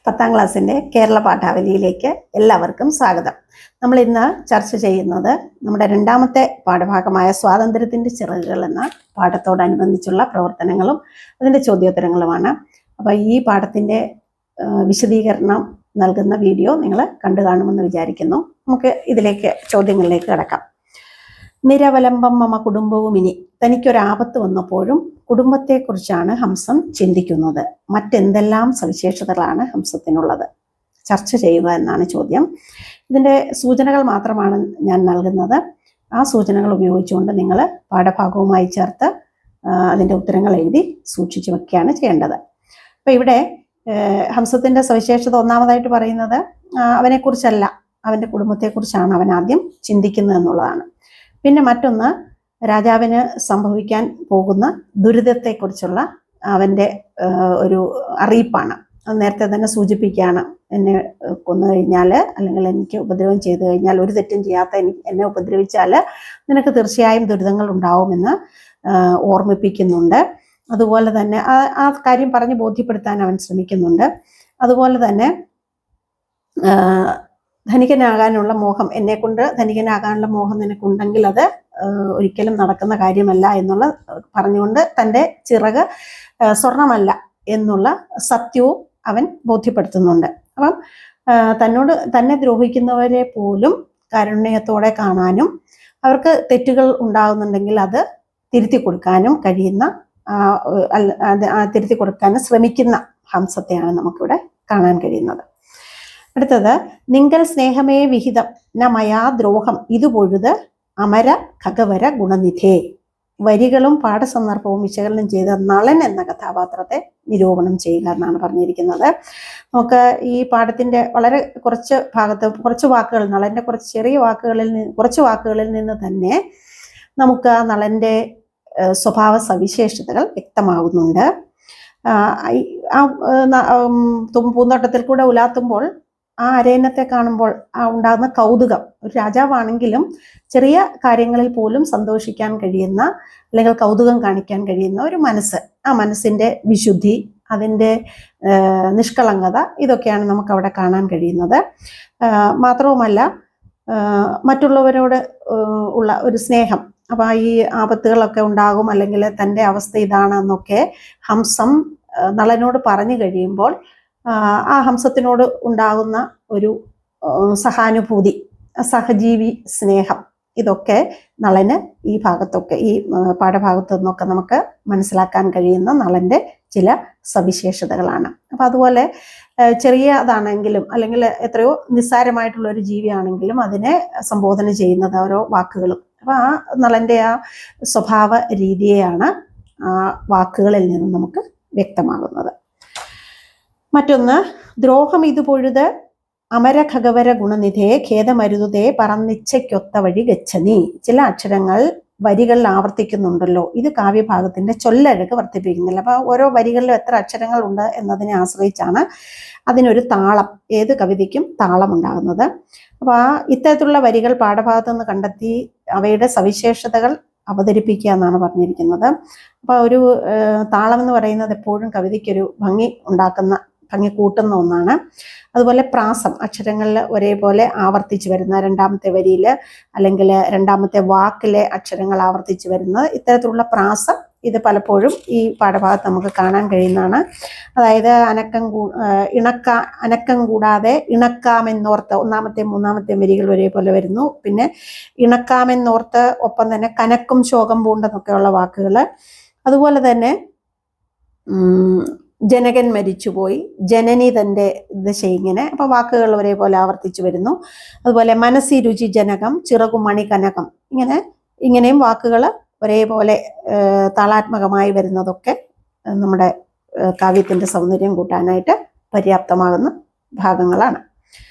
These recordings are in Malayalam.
10ാം ക്ലാസ്സിൻ്റെ കേരള പാഠാവലിയിലേക്ക് എല്ലാവർക്കും സ്വാഗതം. നമ്മൾ ഇന്ന് ചർച്ച ചെയ്യുന്നത് നമ്മുടെ രണ്ടാമത്തെ പാഠഭാഗമായ സ്വാതന്ത്ര്യത്തിൻ്റെ ചിറകുകൾ എന്ന പാഠത്തോടനുബന്ധിച്ചുള്ള പ്രവർത്തനങ്ങളും അതിൻ്റെ ചോദ്യോത്തരങ്ങളുമാണ്. അപ്പോൾ ഈ പാഠത്തിൻ്റെ വിശദീകരണം നൽകുന്ന വീഡിയോ നിങ്ങൾ കണ്ടു കാണുമെന്ന് വിചാരിക്കുന്നു. നമുക്ക് ചോദ്യങ്ങളിലേക്ക് കടക്കാം. നിരവലംബം മമ കുടുംബവും ഇനി. തനിക്കൊരാപത്ത് വന്നപ്പോഴും കുടുംബത്തെക്കുറിച്ചാണ് ഹംസം ചിന്തിക്കുന്നത്. മറ്റെന്തെല്ലാം സവിശേഷതകളാണ് ഹംസത്തിനുള്ളത്? ചർച്ച ചെയ്യുക എന്നാണ് ചോദ്യം. ഇതിൻ്റെ സൂചനകൾ മാത്രമാണ് ഞാൻ നൽകുന്നത്. ആ സൂചനകൾ ഉപയോഗിച്ചുകൊണ്ട് നിങ്ങൾ പാഠഭാഗവുമായി ചേർത്ത് അതിൻ്റെ ഉത്തരങ്ങൾ എഴുതി സൂക്ഷിച്ചു വയ്ക്കുകയാണ് ചെയ്യേണ്ടത്. അപ്പോൾ ഇവിടെ ഹംസത്തിൻ്റെ സവിശേഷത ഒന്നാമതായിട്ട് പറയുന്നത് അവനെക്കുറിച്ചല്ല, അവൻ്റെ കുടുംബത്തെക്കുറിച്ചാണ് അവൻ ആദ്യം ചിന്തിക്കുന്നത് എന്നുള്ളതാണ്. പിന്നെ മറ്റൊന്ന്, രാജാവിന് സംഭവിക്കാൻ പോകുന്ന ദുരിതത്തെക്കുറിച്ചുള്ള അവൻ്റെ ഒരു അറിയിപ്പാണ്. അത് നേരത്തെ തന്നെ സൂചിപ്പിക്കുകയാണ്. എന്നെ കൊന്നു കഴിഞ്ഞാൽ, അല്ലെങ്കിൽ എനിക്ക് ഉപദ്രവം ചെയ്തു കഴിഞ്ഞാൽ, ഒരു തെറ്റും ചെയ്യാത്ത എന്നെ ഉപദ്രവിച്ചാൽ നിനക്ക് തീർച്ചയായും ദുരിതങ്ങൾ ഉണ്ടാവുമെന്ന് ഓർമ്മിപ്പിക്കുന്നുണ്ട്. അതുപോലെ തന്നെ ആ കാര്യം പറഞ്ഞ് ബോധ്യപ്പെടുത്താൻ അവൻ ശ്രമിക്കുന്നുണ്ട്. അതുപോലെ തന്നെ ധനികനാകാനുള്ള മോഹം, എന്നെക്കൊണ്ട് ധനികനാകാനുള്ള മോഹം നിനക്കുണ്ടെങ്കിൽ അത് ഒരിക്കലും നടക്കുന്ന കാര്യമല്ല എന്നുള്ള പറഞ്ഞുകൊണ്ട് തൻ്റെ ചിറക് സ്വർണമല്ല എന്നുള്ള സത്യവും അവൻ ബോധ്യപ്പെടുത്തുന്നുണ്ട്. അപ്പം തന്നെ ദ്രോഹിക്കുന്നവരെ പോലും കാരുണ്യത്തോടെ കാണാനും അവർക്ക് തെറ്റുകൾ ഉണ്ടാകുന്നുണ്ടെങ്കിൽ അത് തിരുത്തി കൊടുക്കാനും കഴിയുന്ന തിരുത്തി കൊടുക്കാനും ശ്രമിക്കുന്ന ഹംസത്തെയാണ് നമുക്കിവിടെ കാണാൻ കഴിയുന്നത്. അടുത്തത്, നിങ്കൽ സ്നേഹമേ വിഹിതം ന മയാ ദ്രോഹം ഇത് പൊഴുത് അമര ഖഗവര ഗുണനിധേ. വരികളും പാഠസന്ദർഭവും വിശകലനം ചെയ്ത നളൻ എന്ന കഥാപാത്രത്തെ നിരൂപണം ചെയ്യുക എന്നാണ് പറഞ്ഞിരിക്കുന്നത്. നമുക്ക് ഈ പാഠത്തിന്റെ വളരെ കുറച്ച് വാക്കുകൾ, നളന്റെ കുറച്ച് വാക്കുകളിൽ നിന്ന് തന്നെ നമുക്ക് നളന്റെ സ്വഭാവ സവിശേഷതകൾ വ്യക്തമാകുന്നുണ്ട്. പൂന്തോട്ടത്തിൽ കൂടെ ഉലാത്തുമ്പോൾ ആ അരയന്നത്തെ കാണുമ്പോൾ ഉണ്ടാകുന്ന കൗതുകം, ഒരു രാജാവാണെങ്കിലും ചെറിയ കാര്യങ്ങളിൽ പോലും സന്തോഷിക്കാൻ കഴിയുന്ന, അല്ലെങ്കിൽ കൗതുകം കാണിക്കാൻ കഴിയുന്ന ഒരു മനസ്സ്, ആ മനസ്സിന്റെ വിശുദ്ധി, അതിൻ്റെ നിഷ്കളങ്കത, ഇതൊക്കെയാണ് നമുക്ക് അവിടെ കാണാൻ കഴിയുന്നത്. മാത്രവുമല്ല മറ്റുള്ളവരോട് ഉള്ള ഒരു സ്നേഹം. അപ്പൊ ഈ ആപത്തുകളൊക്കെ ഉണ്ടാകും, അല്ലെങ്കിൽ തൻ്റെ അവസ്ഥ ഇതാണെന്നൊക്കെ ഹംസം നളനോട് പറഞ്ഞു കഴിയുമ്പോൾ ആ ഹംസത്തിനോട് ഉണ്ടാകുന്ന ഒരു സഹാനുഭൂതി, സഹജീവി സ്നേഹം, ഇതൊക്കെ നളന് ഈ ഭാഗത്തൊക്കെ, ഈ പാഠഭാഗത്തു നിന്നൊക്കെ നമുക്ക് മനസ്സിലാക്കാൻ കഴിയുന്ന നളന്റെ ചില സവിശേഷതകളാണ്. അപ്പം അതുപോലെ ചെറിയതാണെങ്കിലും, അല്ലെങ്കിൽ എത്രയോ നിസ്സാരമായിട്ടുള്ള ഒരു ജീവിയാണെങ്കിലും അതിനെ സംബോധന ചെയ്യുന്നത് ഓരോ വാക്കുകളും. അപ്പം ആ നളന്റെ ആ സ്വഭാവ രീതിയെയാണ് ആ വാക്കുകളിൽ നിന്ന് നമുക്ക് വ്യക്തമാകുന്നത്. മറ്റൊന്ന്, ദ്രോഹം ഇത് പൊഴുത് അമര ഖഗവര ഗുണനിധേ ഖേദമരുതേ പറന്നിച്ഛയ്ക്കൊത്ത വഴി ഗച്ഛനി. ചില അക്ഷരങ്ങൾ വരികളിൽ ആവർത്തിക്കുന്നുണ്ടല്ലോ, ഇത് കാവ്യഭാഗത്തിന്റെ ചൊല്ലഴക് വർദ്ധിപ്പിക്കുന്നില്ല. അപ്പൊ ഓരോ വരികളിലും എത്ര അക്ഷരങ്ങൾ ഉണ്ട് എന്നതിനെ ആശ്രയിച്ചാണ് അതിനൊരു താളം, ഏത് കവിതയ്ക്കും താളം ഉണ്ടാകുന്നത്. അപ്പൊ ഇത്തരത്തിലുള്ള വരികൾ പാഠഭാഗത്ത് നിന്ന് കണ്ടെത്തി അവയുടെ സവിശേഷതകൾ അവതരിപ്പിക്കുക എന്നാണ് പറഞ്ഞിരിക്കുന്നത്. അപ്പൊ ഒരു താളം എന്ന് പറയുന്നത് എപ്പോഴും കവിതയ്ക്കൊരു ഭംഗി കൂട്ടുന്ന ഒന്നാണ്. അതുപോലെ പ്രാസം, അക്ഷരങ്ങളിൽ ഒരേപോലെ ആവർത്തിച്ച് വരുന്ന, രണ്ടാമത്തെ വരിയിൽ അല്ലെങ്കിൽ രണ്ടാമത്തെ വാക്കിലെ അക്ഷരങ്ങൾ ആവർത്തിച്ച് വരുന്നത്, ഇത്തരത്തിലുള്ള പ്രാസം, ഇത് പലപ്പോഴും ഈ പാഠഭാഗത്ത് നമുക്ക് കാണാൻ കഴിയുന്നതാണ്. അതായത് അനക്കം കൂടാതെ ഇണക്കാമെന്നോർത്ത് ഒന്നാമത്തെ മൂന്നാമത്തെ വരികൾ ഒരേപോലെ വരുന്നു. പിന്നെ ഇണക്കാമെന്നോർത്ത്, ഒപ്പം തന്നെ കനക്കും ശോകം പൂണ്ടെന്നൊക്കെയുള്ള വാക്കുകൾ. അതുപോലെ തന്നെ ജനകൻ മരിച്ചുപോയി, ജനനി തൻ്റെ ദശ, ഇങ്ങനെ അപ്പൊ വാക്കുകൾ ഒരേപോലെ ആവർത്തിച്ചു വരുന്നു. അതുപോലെ മനസ്സി രുചി ജനകം ചിറകുമണി കനകം, ഇങ്ങനെയും വാക്കുകൾ ഒരേപോലെ താളാത്മകമായി വരുന്നതൊക്കെ നമ്മുടെ കാവ്യത്തിന്റെ സൗന്ദര്യം കൂട്ടാനായിട്ട് പര്യാപ്തമാകുന്ന ഭാഗങ്ങളാണ്.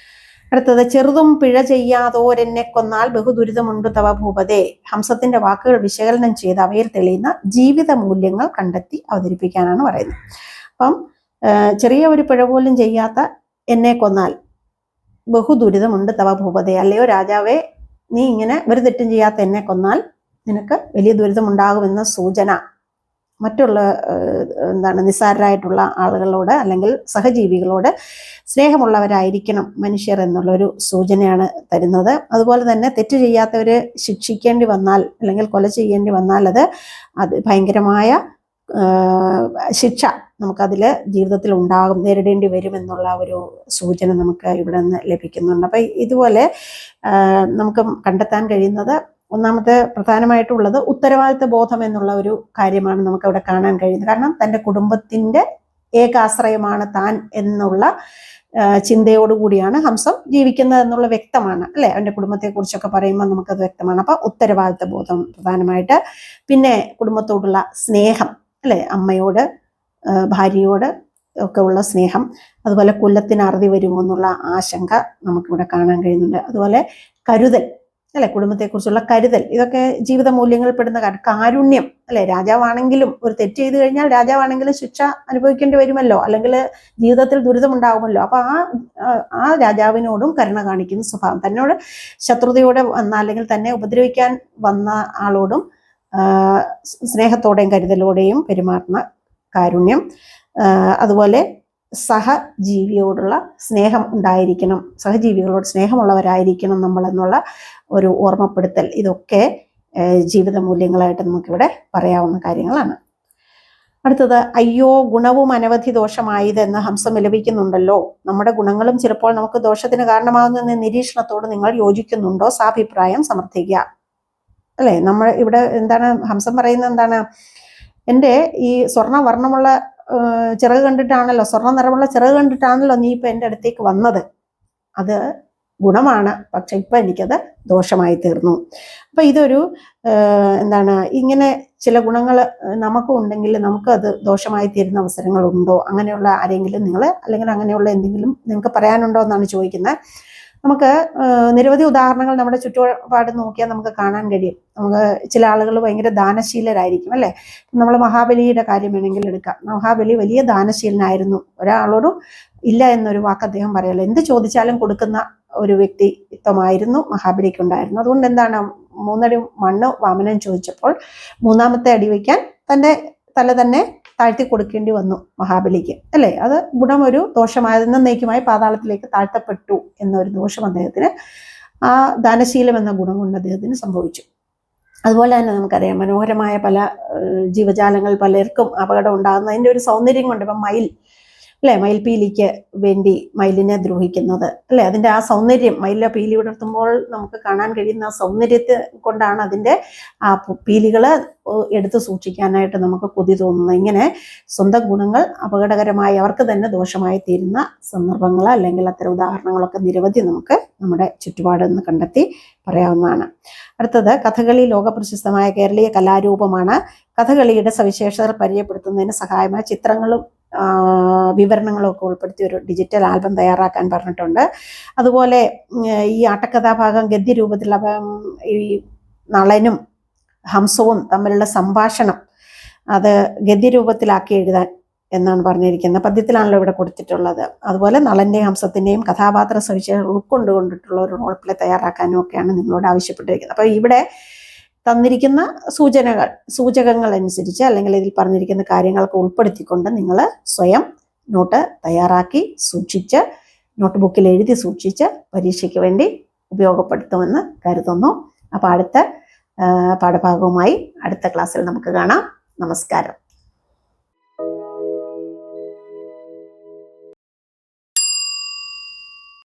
അടുത്തത്, ചെറുതും പിഴ ചെയ്യാതോരെന്നെ കൊന്നാൽ ബഹുദുരിതമുണ്ട് തവ ഭൂപതേ. ഹംസത്തിന്റെ വാക്കുകൾ വിശകലനം ചെയ്ത് അവയിൽ തെളിയുന്ന ജീവിത മൂല്യങ്ങൾ കണ്ടെത്തി അവതരിപ്പിക്കാനാണ് പറയുന്നത്. അപ്പം ചെറിയ ഒരു പിഴ പോലും ചെയ്യാത്ത എന്നെ കൊന്നാൽ ബഹുദുരിതമുണ്ട് തവ ഭൂപതേ, അല്ലയോ രാജാവേ, നീ ഇങ്ങനെ ഒരു തെറ്റും ചെയ്യാത്ത എന്നെ കൊന്നാൽ നിനക്ക് വലിയ ദുരിതമുണ്ടാകുമെന്ന സൂചന മറ്റുള്ള നിസ്സാരരായിട്ടുള്ള ആളുകളോട് അല്ലെങ്കിൽ സഹജീവികളോട് സ്നേഹമുള്ളവരായിരിക്കണം മനുഷ്യർ എന്നുള്ളൊരു സൂചനയാണ് തരുന്നത്. അതുപോലെ തന്നെ തെറ്റ് ചെയ്യാത്തവര് ശിക്ഷിക്കേണ്ടി വന്നാൽ അല്ലെങ്കിൽ കൊല ചെയ്യേണ്ടി വന്നാൽ അത് ഭയങ്കരമായ ശിക്ഷ നമുക്കതിൽ ജീവിതത്തിൽ ഉണ്ടാകും, നേരിടേണ്ടി വരുമെന്നുള്ള ഒരു സൂചന നമുക്ക് ഇവിടെ നിന്ന് ലഭിക്കുന്നുണ്ട്. അപ്പം ഇതുപോലെ നമുക്ക് കണ്ടെത്താൻ കഴിയുന്നത് ഒന്നാമത്തെ പ്രധാനമായിട്ടുള്ളത് ഉത്തരവാദിത്വ ബോധം എന്നുള്ള ഒരു കാര്യമാണ് നമുക്കവിടെ കാണാൻ കഴിയുന്നത്. കാരണം തൻ്റെ കുടുംബത്തിൻ്റെ ഏകാശ്രയമാണ് താൻ എന്നുള്ള ചിന്തയോടുകൂടിയാണ് ഹംസം ജീവിക്കുന്നത് എന്നുള്ള വ്യക്തമാണ് അല്ലെ. അവൻ്റെ കുടുംബത്തെക്കുറിച്ചൊക്കെ പറയുമ്പോൾ നമുക്കത് വ്യക്തമാണ്. അപ്പം ഉത്തരവാദിത്വ ബോധം പ്രധാനമായിട്ട്, പിന്നെ കുടുംബത്തോടുള്ള സ്നേഹം അല്ലെ, അമ്മയോട് ഭാര്യയോട് ഒക്കെ ഉള്ള സ്നേഹം, അതുപോലെ കൊല്ലത്തിന് അറുതി വരുമോ എന്നുള്ള ആശങ്ക നമുക്കിവിടെ കാണാൻ കഴിയുന്നുണ്ട്. അതുപോലെ കരുതൽ അല്ലെ, കുടുംബത്തെക്കുറിച്ചുള്ള കരുതൽ, ഇതൊക്കെ ജീവിത മൂല്യങ്ങളിൽ പെടുന്ന കാരുണ്യം അല്ലെ. രാജാവാണെങ്കിലും ഒരു തെറ്റ് ചെയ്തു കഴിഞ്ഞാൽ രാജാവാണെങ്കിലും ശിക്ഷ അനുഭവിക്കേണ്ടി വരുമല്ലോ, അല്ലെങ്കിൽ ജീവിതത്തിൽ ദുരിതമുണ്ടാകുമല്ലോ. അപ്പൊ ആ രാജാവിനോടും കരുണ കാണിക്കുന്ന സ്വഭാവം, തന്നോട് ശത്രുതയോടെ വന്ന അല്ലെങ്കിൽ തന്നെ ഉപദ്രവിക്കാൻ വന്ന ആളോടും സ്നേഹത്തോടെയും കരുതലോടെയും പെരുമാറുന്ന കാരുണ്യം, അതുപോലെ സഹജീവിയോടുള്ള സ്നേഹം ഉണ്ടായിരിക്കണം, സഹജീവികളോട് സ്നേഹമുള്ളവരായിരിക്കണം നമ്മൾ എന്നുള്ള ഒരു ഓർമ്മപ്പെടുത്തൽ, ഇതൊക്കെ ജീവിത മൂല്യങ്ങളായിട്ട് നമുക്കിവിടെ പറയാവുന്ന കാര്യങ്ങളാണ്. അടുത്തത്, അയ്യോ ഗുണവും അനവധി ദോഷമായതെന്ന് ഹംസം വിലപിക്കുന്നുണ്ടല്ലോ. നമ്മുടെ ഗുണങ്ങളും ചിലപ്പോൾ നമുക്ക് ദോഷത്തിന് കാരണമാകുന്ന നിരീക്ഷണത്തോട് നിങ്ങൾ യോജിക്കുന്നുണ്ടോ? സാഭിപ്രായം സമർത്ഥിക്കുക അല്ലെ. നമ്മൾ ഇവിടെ എന്താണ് ഹംസം പറയുന്നത്? എന്താണ്, എൻ്റെ ഈ സ്വർണ്ണ വർണ്ണമുള്ള ചിറക് കണ്ടിട്ടാണല്ലോ, സ്വർണ്ണ നിറമുള്ള ചിറക് കണ്ടിട്ടാണല്ലോ നീ ഇപ്പൊ എൻ്റെ അടുത്തേക്ക് വന്നത്. അത് ഗുണമാണ്, പക്ഷെ ഇപ്പൊ എനിക്കത് ദോഷമായി തീർന്നു. അപ്പൊ ഇതൊരു ഇങ്ങനെ ചില ഗുണങ്ങൾ നമുക്കും ഉണ്ടെങ്കിൽ നമുക്കത് ദോഷമായി തീരുന്ന അവസരങ്ങളുണ്ടോ? അങ്ങനെയുള്ള ആരെങ്കിലും നിങ്ങൾ, അല്ലെങ്കിൽ അങ്ങനെയുള്ള എന്തെങ്കിലും നിങ്ങൾക്ക് പറയാനുണ്ടോ എന്നാണ് ചോദിക്കുന്നത്. നമുക്ക് നിരവധി ഉദാഹരണങ്ങൾ നമ്മുടെ ചുറ്റുപാട് നോക്കിയാൽ നമുക്ക് കാണാൻ കഴിയും. നമുക്ക് ചില ആളുകൾ ഭയങ്കര ദാനശീലരായിരിക്കും അല്ലെ. നമ്മൾ മഹാബലിയുടെ കാര്യം വേണമെങ്കിൽ എടുക്കാം. മഹാബലി വലിയ ദാനശീലനായിരുന്നു. ഒരാളോടും ഇല്ല എന്നൊരു വാക്ക് അദ്ദേഹം പറയല്ലോ. എന്ത് ചോദിച്ചാലും കൊടുക്കുന്ന ഒരു വ്യക്തിത്വമായിരുന്നു മഹാബലിക്ക് ഉണ്ടായിരുന്നു. അതുകൊണ്ട് എന്താണ്, 3 അടി മണ്ണ് വാമനൻ ചോദിച്ചപ്പോൾ 3ാമത്തെ അടി വയ്ക്കാൻ തൻ്റെ തല തന്നെ താഴ്ത്തി കൊടുക്കേണ്ടി വന്നു മഹാബലിക്ക് അല്ലെ. അത് ഗുണം ഒരു ദോഷമായത്, എന്നേക്കുമായി പാതാളത്തിലേക്ക് താഴ്ത്തപ്പെട്ടു എന്നൊരു ദോഷം അദ്ദേഹത്തിന്, ആ ദാനശീലം എന്ന ഗുണം കൊണ്ട് അദ്ദേഹത്തിന് സംഭവിച്ചു. അതുപോലെ തന്നെ നമുക്കറിയാം, മനോഹരമായ പല ജീവജാലങ്ങൾ പലർക്കും അപകടം ഉണ്ടാകുന്നതിൻ്റെ ഒരു സൗന്ദര്യം കൊണ്ട്, ഇപ്പം മയിൽ അല്ലെ, മയിൽപീലിക്ക് വേണ്ടി മയിലിനെ ദ്രോഹിക്കുന്നത് അല്ലെ, അതിൻ്റെ ആ സൗന്ദര്യം, മയിലിലെ പീലി വിടർത്തുമ്പോൾ നമുക്ക് കാണാൻ കഴിയുന്ന ആ സൗന്ദര്യത്തെ കൊണ്ടാണ് അതിൻ്റെ ആ പീലികള് എടുത്തു സൂക്ഷിക്കാനായിട്ട് നമുക്ക് കൊതി തോന്നുന്നത്. ഇങ്ങനെ സ്വന്തം ഗുണങ്ങൾ അപകടകരമായി അവർക്ക് തന്നെ ദോഷമായി തീരുന്ന സന്ദർഭങ്ങൾ അല്ലെങ്കിൽ അത്തരം ഉദാഹരണങ്ങളൊക്കെ നിരവധി നമുക്ക് നമ്മുടെ ചുറ്റുപാട് നിന്ന് കണ്ടെത്തി പറയാവുന്നതാണ്. അടുത്തത്, കഥകളി ലോകപ്രശസ്തമായ കേരളീയ കലാരൂപമാണ്. കഥകളിയുടെ സവിശേഷതകൾ പരിചയപ്പെടുത്തുന്നതിന് സഹായമായ ചിത്രങ്ങളും വിവരണങ്ങളും ഒക്കെ ഉൾപ്പെടുത്തി ഒരു ഡിജിറ്റൽ ആൽബം തയ്യാറാക്കാൻ പറഞ്ഞിട്ടുണ്ട്. അതുപോലെ ഈ ആട്ടക്കഥാഭാഗം ഗദ്യരൂപത്തിലുള്ള ഈ നളനും ഹംസവും തമ്മിലുള്ള സംഭാഷണം അത് ഗദ്യരൂപത്തിലാക്കി എഴുതാൻ എന്നാണ് പറഞ്ഞിരിക്കുന്നത്. പദ്യത്തിലാണല്ലോ ഇവിടെ കൊടുത്തിട്ടുള്ളത്. അതുപോലെ നളന്റെയും ഹംസത്തിന്റെയും കഥാപാത്ര സവിശേഷതകൾ ഉൾക്കൊണ്ടുകൊണ്ടിട്ടുള്ള ഒരു റോൾ പ്ലേ തയ്യാറാക്കാനും ഒക്കെയാണ് നിങ്ങളോട് ആവശ്യപ്പെട്ടിരിക്കുന്നത്. അപ്പോൾ ഇവിടെ തന്നിരിക്കുന്ന സൂചകങ്ങൾ അനുസരിച്ച് അല്ലെങ്കിൽ ഇതിൽ പറഞ്ഞിരിക്കുന്ന കാര്യങ്ങളൊക്കെ ഉൾപ്പെടുത്തിക്കൊണ്ട് നിങ്ങൾ സ്വയം നോട്ട് തയ്യാറാക്കി സൂക്ഷിച്ച്, നോട്ട് ബുക്കിൽ എഴുതി സൂക്ഷിച്ച് പരീക്ഷയ്ക്ക് വേണ്ടി ഉപയോഗപ്പെടുത്തുമെന്ന് കരുതുന്നു. അപ്പോൾ അടുത്ത പാഠഭാഗവുമായി അടുത്ത ക്ലാസ്സിൽ നമുക്ക് കാണാം. നമസ്കാരം.